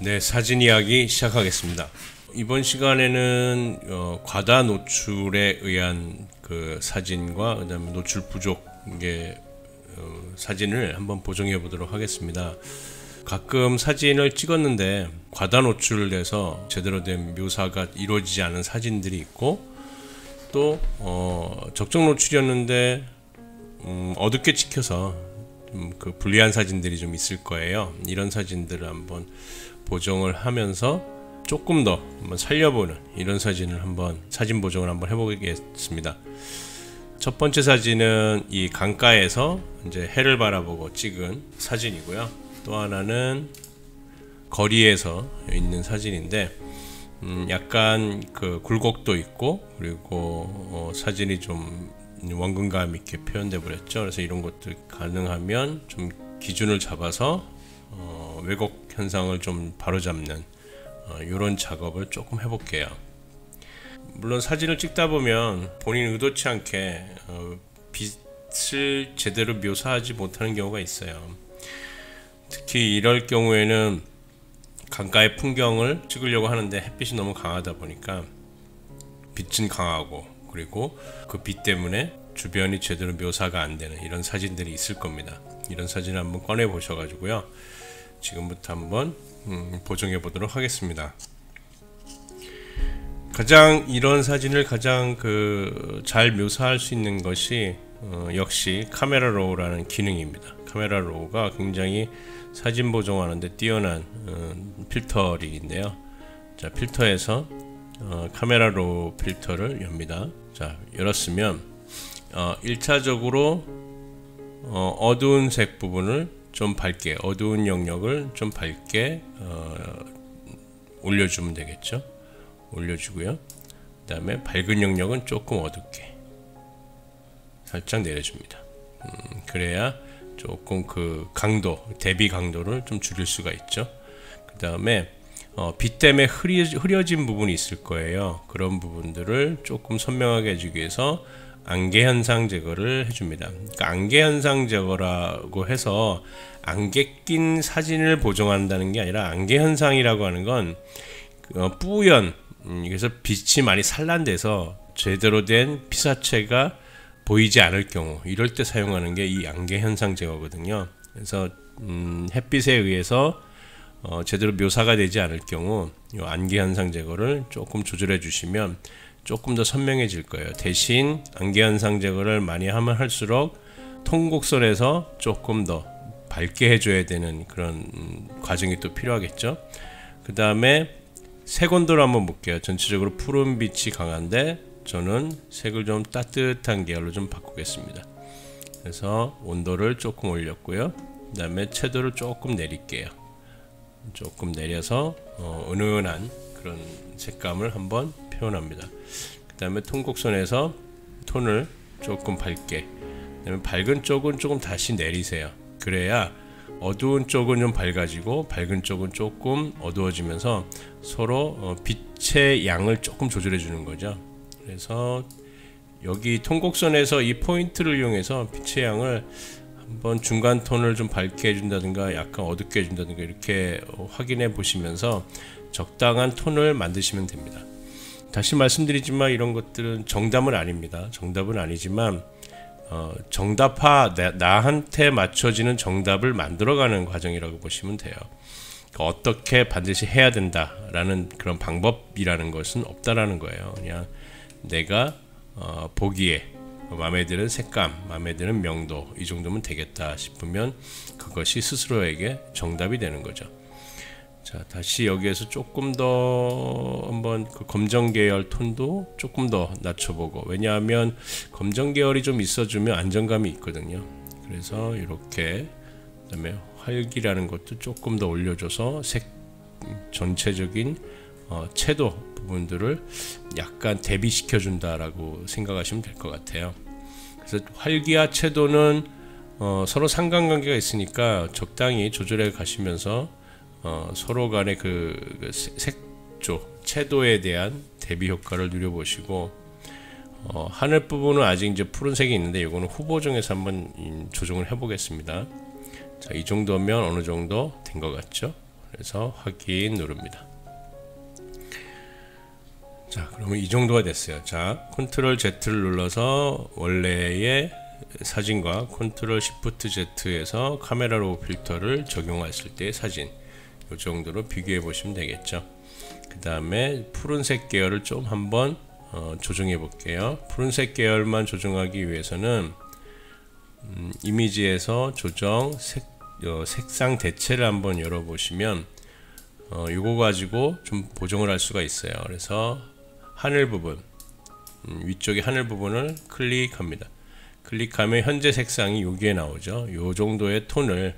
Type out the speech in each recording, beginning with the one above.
네, 사진 이야기 시작하겠습니다. 이번 시간에는 과다 노출에 의한 그 사진과 그다음에 노출 부족의 사진을 한번 보정해 보도록 하겠습니다. 가끔 사진을 찍었는데 과다 노출돼서 제대로 된 묘사가 이루어지지 않은 사진들이 있고, 또 적정 노출이었는데 어둡게 찍혀서 그 불리한 사진들이 좀 있을 거예요. 이런 사진들을 한번 보정을 하면서 조금 더 한번 살려보는 이런 사진을 한번 사진 보정을 한번 해보겠습니다. 첫 번째 사진은 이 강가에서 이제 해를 바라보고 찍은 사진이고요. 또 하나는 거리에서 있는 사진인데 약간 그 굴곡도 있고, 그리고 사진이 좀 원근감 있게 표현돼 버렸죠. 그래서 이런 것들 가능하면 좀 기준을 잡아서 왜곡 현상을 좀 바로잡는 이런 작업을 조금 해볼게요. 물론 사진을 찍다 보면 본인 의도치 않게 빛을 제대로 묘사하지 못하는 경우가 있어요. 특히 이럴 경우에는 강가의 풍경을 찍으려고 하는데 햇빛이 너무 강하다 보니까 빛은 강하고, 그리고 그 빛 때문에 주변이 제대로 묘사가 안 되는 이런 사진들이 있을 겁니다. 이런 사진을 한번 꺼내 보셔가지고요, 지금부터 한번 보정해 보도록 하겠습니다. 가장 이런 사진을 가장 잘 묘사할 수 있는 것이 역시 카메라 로우라는 기능입니다. 카메라 로우가 굉장히 사진 보정하는데 뛰어난 필터링인데요. 자, 필터에서 카메라 로우 필터를 엽니다. 자, 열었으면 1차적으로 어두운 색 부분을 좀 밝게, 어두운 영역을 좀 밝게 올려주면 되겠죠. 올려주고요. 그 다음에 밝은 영역은 조금 어둡게 살짝 내려줍니다. 그래야 조금 그 강도, 대비 강도를 좀 줄일 수가 있죠. 그 다음에 빛 때문에 흐려진 부분이 있을 거예요. 그런 부분들을 조금 선명하게 해주기 위해서 안개 현상 제거를 해줍니다. 그러니까 안개 현상 제거라고 해서 안개 낀 사진을 보정한다는 게 아니라, 안개 현상이라고 하는 건 뿌연, 그래서 빛이 많이 산란돼서 제대로 된 피사체가 보이지 않을 경우, 이럴 때 사용하는 게 이 안개 현상 제거거든요. 그래서 햇빛에 의해서 제대로 묘사가 되지 않을 경우 이 안개 현상 제거를 조금 조절해 주시면 조금 더 선명해질 거예요. 대신 안개 현상 제거를 많이 하면 할수록 통곡선에서 조금 더 밝게 해줘야 되는 그런 과정이 또 필요하겠죠. 그 다음에 색 온도를 한번 볼게요. 전체적으로 푸른 빛이 강한데 저는 색을 좀 따뜻한 계열로 좀 바꾸겠습니다. 그래서 온도를 조금 올렸고요. 그 다음에 채도를 조금 내릴게요. 조금 내려서 은은한 그런 색감을 한번 표현합니다. 그 다음에 통곡선에서 톤을 조금 밝게, 그 다음에 밝은 쪽은 조금 다시 내리세요. 그래야 어두운 쪽은 좀 밝아지고 밝은 쪽은 조금 어두워지면서 서로 빛의 양을 조금 조절해 주는 거죠. 그래서 여기 통곡선에서 이 포인트를 이용해서 빛의 양을 한번 중간 톤을 좀 밝게 해준다든가 약간 어둡게 해준다든가 이렇게 확인해 보시면서 적당한 톤을 만드시면 됩니다. 다시 말씀드리지만 이런 것들은 정답은 아닙니다. 정답은 아니지만 정답화, 나한테 맞춰지는 정답을 만들어가는 과정이라고 보시면 돼요. 어떻게 반드시 해야 된다라는 그런 방법이라는 것은 없다라는 거예요. 그냥 내가 보기에 마음에 드는 색감, 마음에 드는 명도, 이 정도면 되겠다 싶으면 그것이 스스로에게 정답이 되는 거죠. 자, 다시 여기에서 조금 더 한번 그 검정 계열 톤도 조금 더 낮춰보고, 왜냐하면 검정 계열이 좀 있어주면 안정감이 있거든요. 그래서 이렇게, 그 다음에 활기라는 것도 조금 더 올려줘서 색 전체적인 채도 부분들을 약간 대비시켜 준다라고 생각하시면 될 것 같아요. 그래서 활기와 채도는 서로 상관관계가 있으니까 적당히 조절해 가시면서 서로 간의 그 색조, 채도에 대한 대비 효과를 누려보시고, 하늘 부분은 아직 이제 푸른색이 있는데 이거는 후보정에서 한번 조정을 해 보겠습니다. 자, 이 정도면 어느 정도 된 것 같죠? 그래서 확인 누릅니다. 자, 그러면 이 정도가 됐어요. 자, 컨트롤 Z를 눌러서 원래의 사진과 컨트롤 Shift Z에서 카메라 로우 필터를 적용했을 때의 사진, 이 정도로 비교해 보시면 되겠죠. 그 다음에 푸른색 계열을 좀 한번 조정해 볼게요. 푸른색 계열만 조정하기 위해서는 이미지에서 조정 색상 대체를 한번 열어보시면 이거 가지고 좀 보정을 할 수가 있어요. 그래서 하늘 부분, 위쪽에 하늘 부분을 클릭합니다. 클릭하면 현재 색상이 여기에 나오죠. 요 정도의 톤을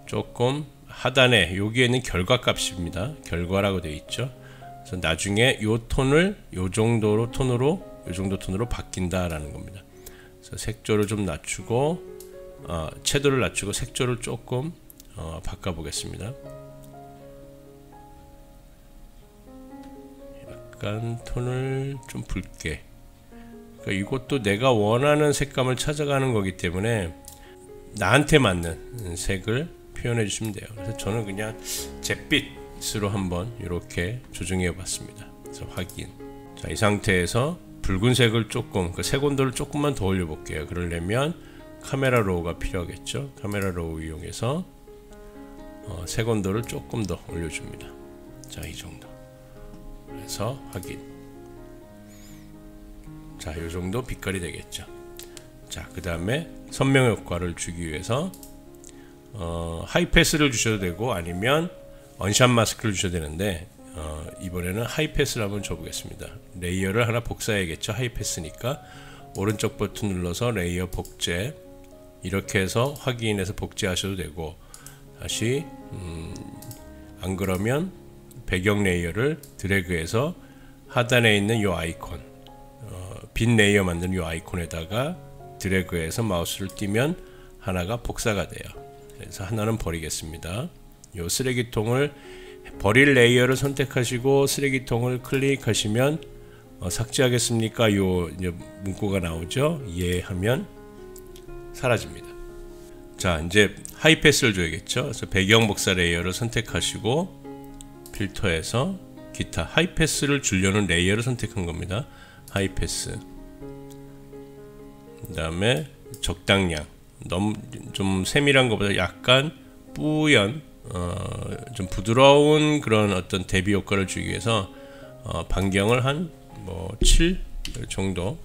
조금 하단에, 여기에는 결과 값입니다. 결과라고 되어 있죠. 그래서 나중에 요 톤을 요 정도 톤으로 바뀐다라는 겁니다. 그래서 색조를 좀 낮추고 채도를 낮추고 색조를 조금 바꿔 보겠습니다. 약간 톤을 좀 붉게. 그러니까 이것도 내가 원하는 색감을 찾아가는 거기 때문에 나한테 맞는 색을 표현해 주시면 돼요. 그래서 저는 그냥 잿빛으로 한번 이렇게 조정해 봤습니다. 그래서 확인. 자, 이 상태에서 붉은색을 조금, 그 색온도를 조금만 더 올려 볼게요. 그러려면 카메라 로우가 필요하겠죠. 카메라 로우 이용해서 색온도를 조금 더 올려줍니다. 자, 이 정도. 그래서 확인. 자, 이 정도 빛깔이 되겠죠. 자, 그 다음에 선명 효과를 주기 위해서 하이패스를 주셔도 되고 아니면 언샷 마스크를 주셔도 되는데 이번에는 하이패스를 한번 줘보겠습니다. 레이어를 하나 복사해야겠죠. 하이패스니까 오른쪽 버튼 눌러서 레이어 복제, 이렇게 해서 확인해서 복제하셔도 되고, 다시 안 그러면 배경 레이어를 드래그해서 하단에 있는 요 아이콘, 빈 레이어 만드는 요 아이콘에다가 드래그해서 마우스를 띄면 하나가 복사가 돼요. 그래서 하나는 버리겠습니다. 요 쓰레기통을 버릴 레이어를 선택하시고 쓰레기통을 클릭하시면 삭제하겠습니까? 요 이제 문구가 나오죠. 예 하면 사라집니다. 자, 이제 하이패스를 줘야겠죠. 그래서 배경 복사 레이어를 선택하시고 필터에서 기타, 하이패스를 주려는 레이어를 선택한 겁니다. 하이패스. 그 다음에 적당량, 너무 좀 세밀한 것보다 약간 뿌연, 좀 부드러운 그런 어떤 대비 효과를 주기 위해서 반경을 한 7 정도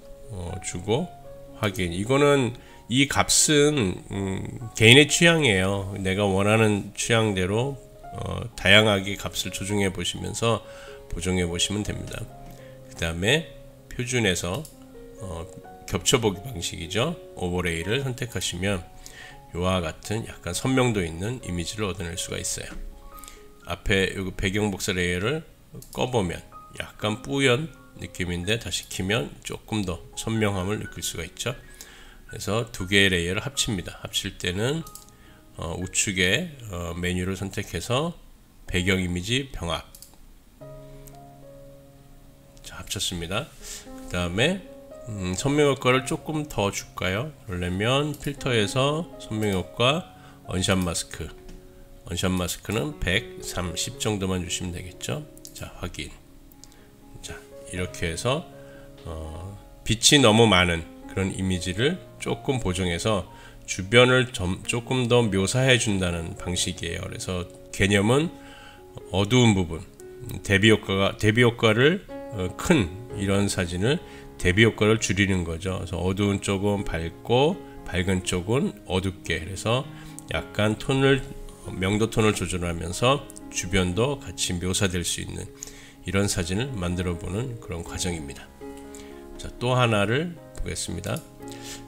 주고 확인. 이거는 이 값은 개인의 취향이에요. 내가 원하는 취향대로 다양하게 값을 조정해 보시면서 보정해 보시면 됩니다. 그 다음에 표준에서 겹쳐보기 방식이죠. 오버레이를 선택하시면 이와 같은 약간 선명도 있는 이미지를 얻어낼 수가 있어요. 앞에 여기 배경 복사 레이어를 꺼보면 약간 뿌연 느낌인데 다시 키면 조금 더 선명함을 느낄 수가 있죠. 그래서 두 개의 레이어를 합칩니다. 합칠 때는 우측에 메뉴를 선택해서 배경 이미지 병합. 자, 합쳤습니다. 그 다음에 선명 효과를 조금 더 줄까요? 그러려면 필터에서 선명 효과 언샷 마스크. 언샷 마스크는 130 정도만 주시면 되겠죠. 자, 확인. 자, 이렇게 해서 빛이 너무 많은 그런 이미지를 조금 보정해서 주변을 조금 더 묘사해 준다는 방식이에요. 그래서 개념은 어두운 부분, 대비 효과를 큰 이런 사진을 대비 효과를 줄이는 거죠. 그래서 어두운 쪽은 밝고 밝은 쪽은 어둡게, 그래서 약간 명도 톤을 조절하면서 주변도 같이 묘사될 수 있는 이런 사진을 만들어 보는 그런 과정입니다. 자, 또 하나를 보겠습니다.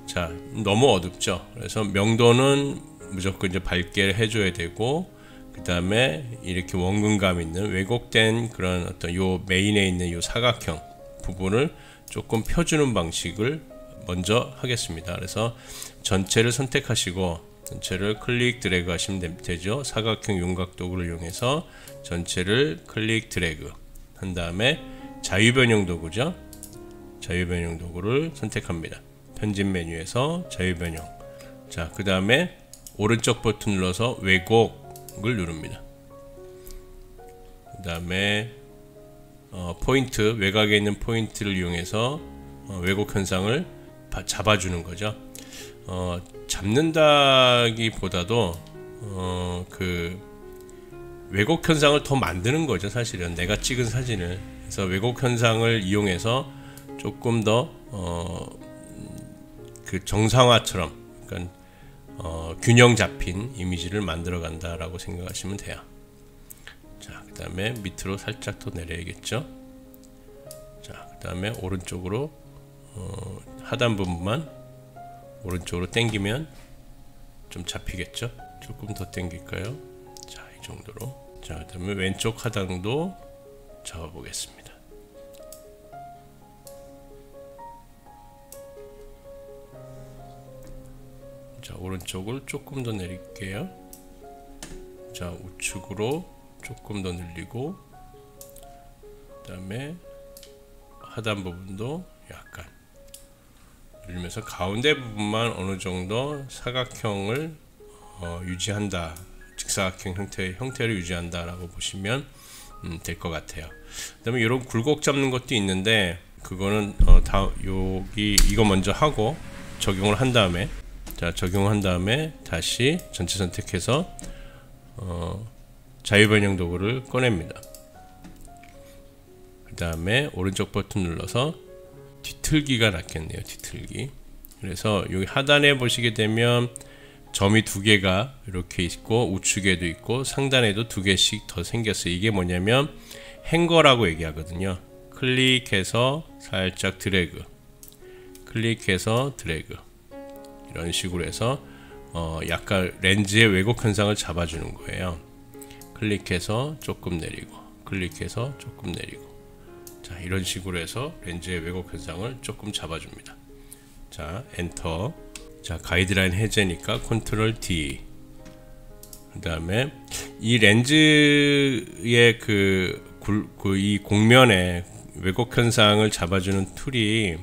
자, 너무 어둡죠. 그래서 명도는 무조건 이제 밝게 해줘야 되고, 그 다음에 이렇게 원근감 있는 왜곡된 그런 어떤 요 메인에 있는 요 사각형 부분을 조금 펴주는 방식을 먼저 하겠습니다. 그래서 전체를 선택하시고 전체를 클릭 드래그 하시면 되죠. 사각형 윤곽 도구를 이용해서 전체를 클릭 드래그 한 다음에 자유변형 도구죠. 자유변형 도구를 선택합니다. 편집 메뉴에서 자유변형. 자, 그 다음에 오른쪽 버튼 눌러서 왜곡을 누릅니다. 그 다음에 포인트, 외곽에 있는 포인트를 이용해서 왜곡 현상을 잡아주는 거죠. 잡는다기보다도 그 왜곡 현상을 더 만드는 거죠. 사실은 내가 찍은 사진을. 그래서 왜곡 현상을 이용해서 조금 더 그 정상화처럼, 그러니까 균형 잡힌 이미지를 만들어 간다라고 생각하시면 돼요. 자, 그 다음에 밑으로 살짝 더 내려야겠죠. 자, 그 다음에 오른쪽으로 하단 부분만 오른쪽으로 당기면 좀 잡히겠죠. 조금 더 당길까요? 자, 이 정도로. 자, 그 다음에 왼쪽 하단도 잡아 보겠습니다. 자, 오른쪽을 조금 더 내릴게요. 자, 우측으로 조금 더 늘리고, 그 다음에 하단 부분도 약간 늘리면서 가운데 부분만 어느 정도 사각형을 유지한다, 직사각형 형태를 유지한다라고 보시면 될 것 같아요. 그 다음에 이런 굴곡 잡는 것도 있는데, 그거는 여기 이거 먼저 하고 적용을 한 다음에, 자, 적용한 다음에 다시 전체 선택해서 자유변형 도구를 꺼냅니다. 그 다음에 오른쪽 버튼 눌러서 뒤틀기가 낫겠네요. 뒤틀기. 그래서 여기 하단에 보시게 되면 점이 두 개가 이렇게 있고, 우측에도 있고 상단에도 두 개씩 더 생겼어요. 이게 뭐냐면 행거라고 얘기하거든요. 클릭해서 살짝 드래그, 클릭해서 드래그, 이런 식으로 해서 약간 렌즈의 왜곡 현상을 잡아주는 거예요. 클릭해서 조금 내리고, 클릭해서 조금 내리고, 자, 이런 식으로 해서 렌즈의 왜곡 현상을 조금 잡아줍니다. 자, 엔터. 자, 가이드라인 해제니까 컨트롤 D. 그 다음에 이 렌즈의 이 곡면에 왜곡 현상을 잡아주는 툴이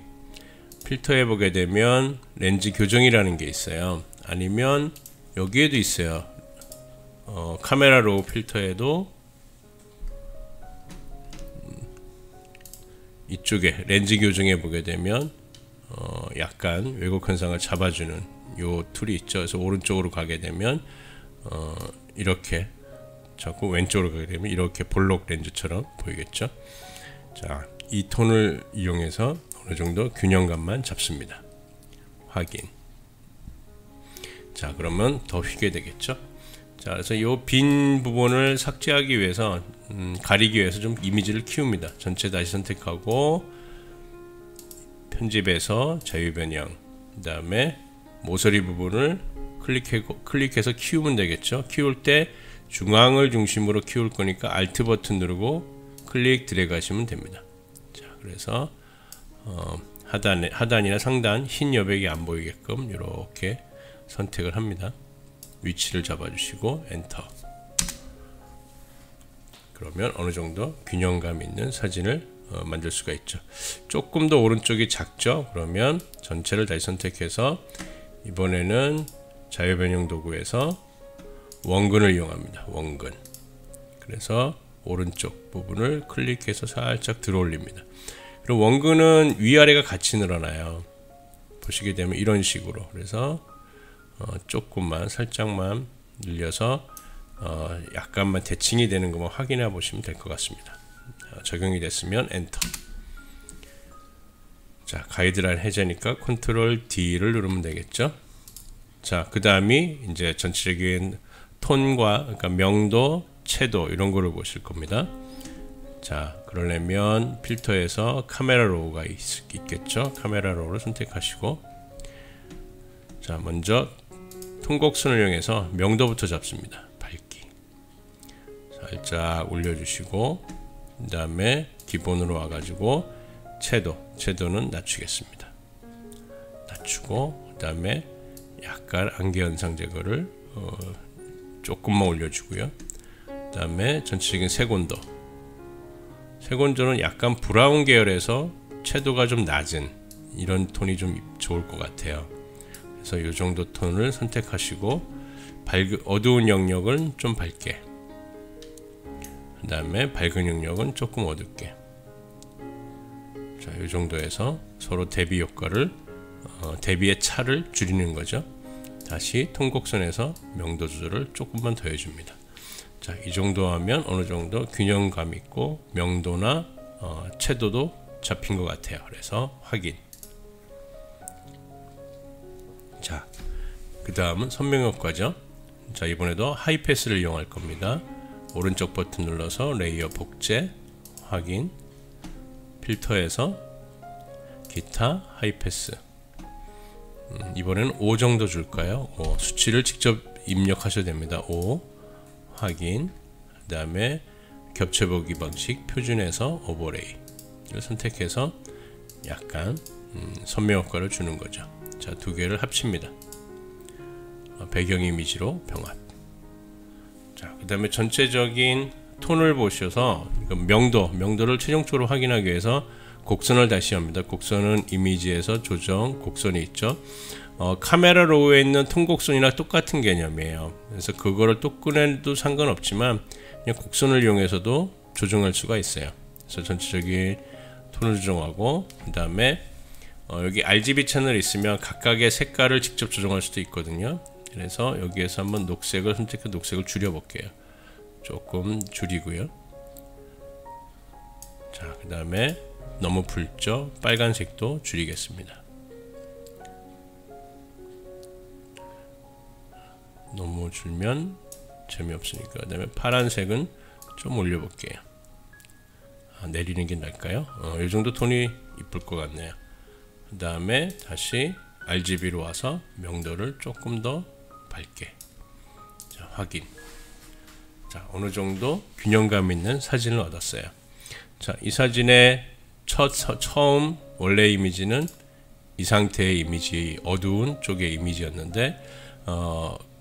필터해 보게 되면 렌즈 교정이라는 게 있어요. 아니면 여기에도 있어요. 카메라 로우 필터에도 이쪽에 렌즈 교정해 보게 되면 약간 왜곡 현상을 잡아주는 요 툴이 있죠. 그래서 오른쪽으로 가게 되면 이렇게, 자꾸 왼쪽으로 가게 되면 이렇게 볼록 렌즈처럼 보이겠죠. 자, 이 톤을 이용해서 어느 정도 균형감만 잡습니다. 확인. 자, 그러면 더 휘게 되겠죠. 자, 그래서 이 빈 부분을 삭제하기 위해서, 가리기 위해서 좀 이미지를 키웁니다. 전체 다시 선택하고 편집에서 자유변형, 그 다음에 모서리 부분을 클릭해서 키우면 되겠죠. 키울 때 중앙을 중심으로 키울 거니까 Alt 버튼 누르고 클릭 드래그 하시면 됩니다. 자, 그래서 하단이나 상단 흰 여백이 안 보이게끔 이렇게 선택을 합니다. 위치를 잡아주시고 엔터. 그러면 어느 정도 균형감 있는 사진을 만들 수가 있죠. 조금 더 오른쪽이 작죠. 그러면 전체를 다시 선택해서 이번에는 자유변형 도구에서 원근을 이용합니다. 원근. 그래서 오른쪽 부분을 클릭해서 살짝 들어 올립니다. 그리고 원근은 위아래가 같이 늘어나요. 보시게 되면 이런 식으로. 그래서 조금만 살짝만 늘려서 약간만 대칭이 되는 것만 확인해 보시면 될 것 같습니다. 적용이 됐으면 엔터. 자, 가이드라인 해제니까 컨트롤 D를 누르면 되겠죠. 자, 그 다음이 이제 전체적인 톤과, 그러니까 명도, 채도 이런 거를 보실 겁니다. 자, 그러려면 필터에서 카메라 로우가 있겠죠. 카메라 로우를 선택하시고, 자, 먼저 통곡선을 이용해서 명도부터 잡습니다. 밝기 살짝 올려주시고, 그 다음에 기본으로 와가지고 채도는 낮추겠습니다. 낮추고, 그 다음에 약간 안개 현상 제거를 조금만 올려주고요. 그 다음에 전체적인 색온도는 약간 브라운 계열에서 채도가 좀 낮은 이런 톤이 좀 좋을 것 같아요. 그래서 이 정도 톤을 선택하시고, 어두운 영역은 좀 밝게, 그 다음에 밝은 영역은 조금 어둡게. 자, 이 정도에서 서로 대비 효과를 대비의 차를 줄이는 거죠. 다시 통곡선에서 명도 조절을 조금만 더 해줍니다. 자, 이 정도 하면 어느 정도 균형감 있고 명도나 채도도 잡힌 것 같아요. 그래서 확인. 자, 그 다음은 선명효과죠. 자, 이번에도 하이패스를 이용할 겁니다. 오른쪽 버튼 눌러서 레이어 복제, 확인, 필터에서 기타 하이패스. 이번에는 5 정도 줄까요? 수치를 직접 입력하셔도 됩니다. 5 확인, 그 다음에 겹쳐보기 방식 표준에서 오버레이를 선택해서 약간 선명효과를 주는 거죠. 자, 두 개를 합칩니다. 배경 이미지로 병합. 자, 그 다음에 전체적인 톤을 보셔서 명도를 최종적으로 확인하기 위해서 곡선을 다시 합니다. 곡선은 이미지에서 조정, 곡선이 있죠. 카메라 로우에 있는 통곡선이랑 똑같은 개념이에요. 그래서 그거를 또 꺼내도 상관없지만 그냥 곡선을 이용해서도 조정할 수가 있어요. 그래서 전체적인 톤을 조정하고, 그 다음에 여기 RGB 채널이 있으면 각각의 색깔을 직접 조정할 수도 있거든요. 그래서 여기에서 한번 녹색을 선택해 녹색을 줄여 볼게요. 조금 줄이고요. 자, 그 다음에 너무 붉죠? 빨간색도 줄이겠습니다. 너무 줄면 재미없으니까. 그 다음에 파란색은 좀 올려볼게요. 내리는 게 나을까요? 이 정도 톤이 이쁠 것 같네요. 그 다음에 다시 RGB로 와서 명도를 조금 더 밝게. 자, 확인. 자, 어느 정도 균형감 있는 사진을 얻었어요. 자, 이 사진의 처음 원래 이미지는 이 상태의 이미지, 어두운 쪽의 이미지였는데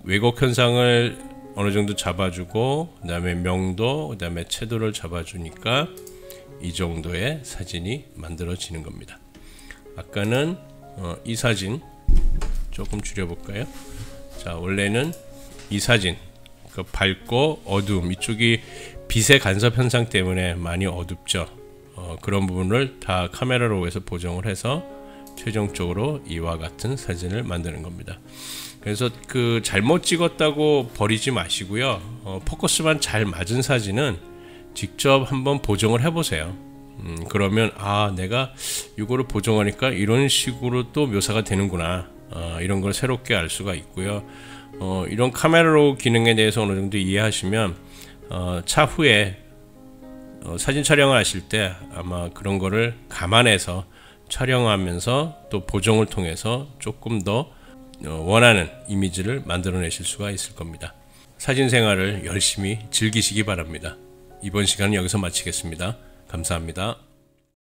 왜곡 현상을 어느 정도 잡아주고, 그 다음에 명도, 그 다음에 채도를 잡아주니까 이 정도의 사진이 만들어지는 겁니다. 아까는 이 사진 조금 줄여볼까요? 자, 원래는 이 사진 밝고 어두움, 이쪽이 빛의 간섭 현상 때문에 많이 어둡죠. 그런 부분을 다 카메라로 해서 보정을 해서 최종적으로 이와 같은 사진을 만드는 겁니다. 그래서 잘못 찍었다고 버리지 마시고요. 포커스만 잘 맞은 사진은 직접 한번 보정을 해보세요. 그러면 내가 이거를 보정하니까 이런 식으로 또 묘사가 되는구나, 이런 걸 새롭게 알 수가 있고요. 이런 카메라로 기능에 대해서 어느 정도 이해하시면 차후에 사진 촬영을 하실 때 아마 그런 거를 감안해서 촬영하면서 또 보정을 통해서 조금 더 원하는 이미지를 만들어내실 수가 있을 겁니다. 사진 생활을 열심히 즐기시기 바랍니다. 이번 시간은 여기서 마치겠습니다. 감사합니다.